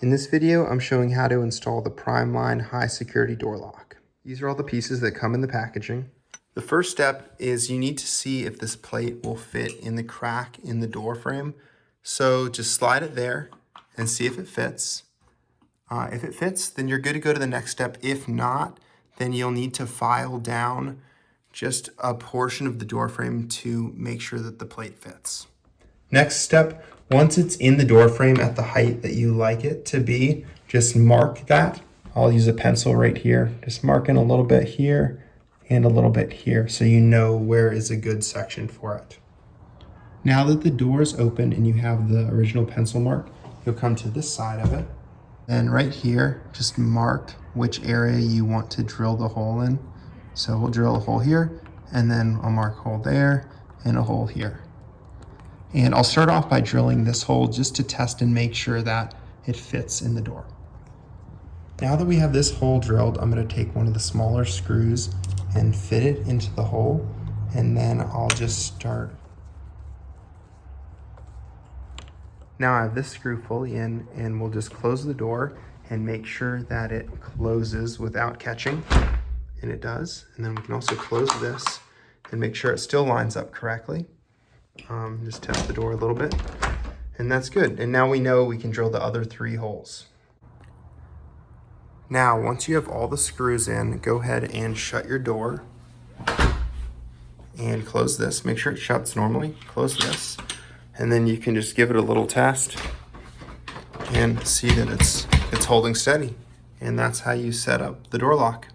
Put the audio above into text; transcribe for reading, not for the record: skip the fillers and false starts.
In this video, I'm showing how to install the Primeline high security door lock. These are all the pieces that come in the packaging. The first step is you need to see if this plate will fit in the crack in the door frame. So just slide it there and see if it fits. If it fits, then you're good to go to the next step. If not, then you'll need to file down just a portion of the door frame to make sure that the plate fits. Next step, once it's in the door frame at the height that you like it to be, just mark that. I'll use a pencil right here, just marking a little bit here and a little bit here so you know where is a good section for it. Now that the door is open and you have the original pencil mark, you'll come to this side of it. And right here, just mark which area you want to drill the hole in. So we'll drill a hole here, and then I'll mark a hole there and a hole here. And I'll start off by drilling this hole just to test and make sure that it fits in the door. Now that we have this hole drilled, I'm going to take one of the smaller screws and fit it into the hole, and then I'll just start. Now I have this screw fully in, and we'll just close the door and make sure that it closes without catching, and it does. And then we can also close this and make sure it still lines up correctly. Just test the door a little bit, and that's good. And now we know we can drill the other 3 holes. Now, once you have all the screws in, go ahead and shut your door and close this. Make sure it shuts normally. Close this, and then you can just give it a little test and see that it's holding steady. And that's how you set up the door lock.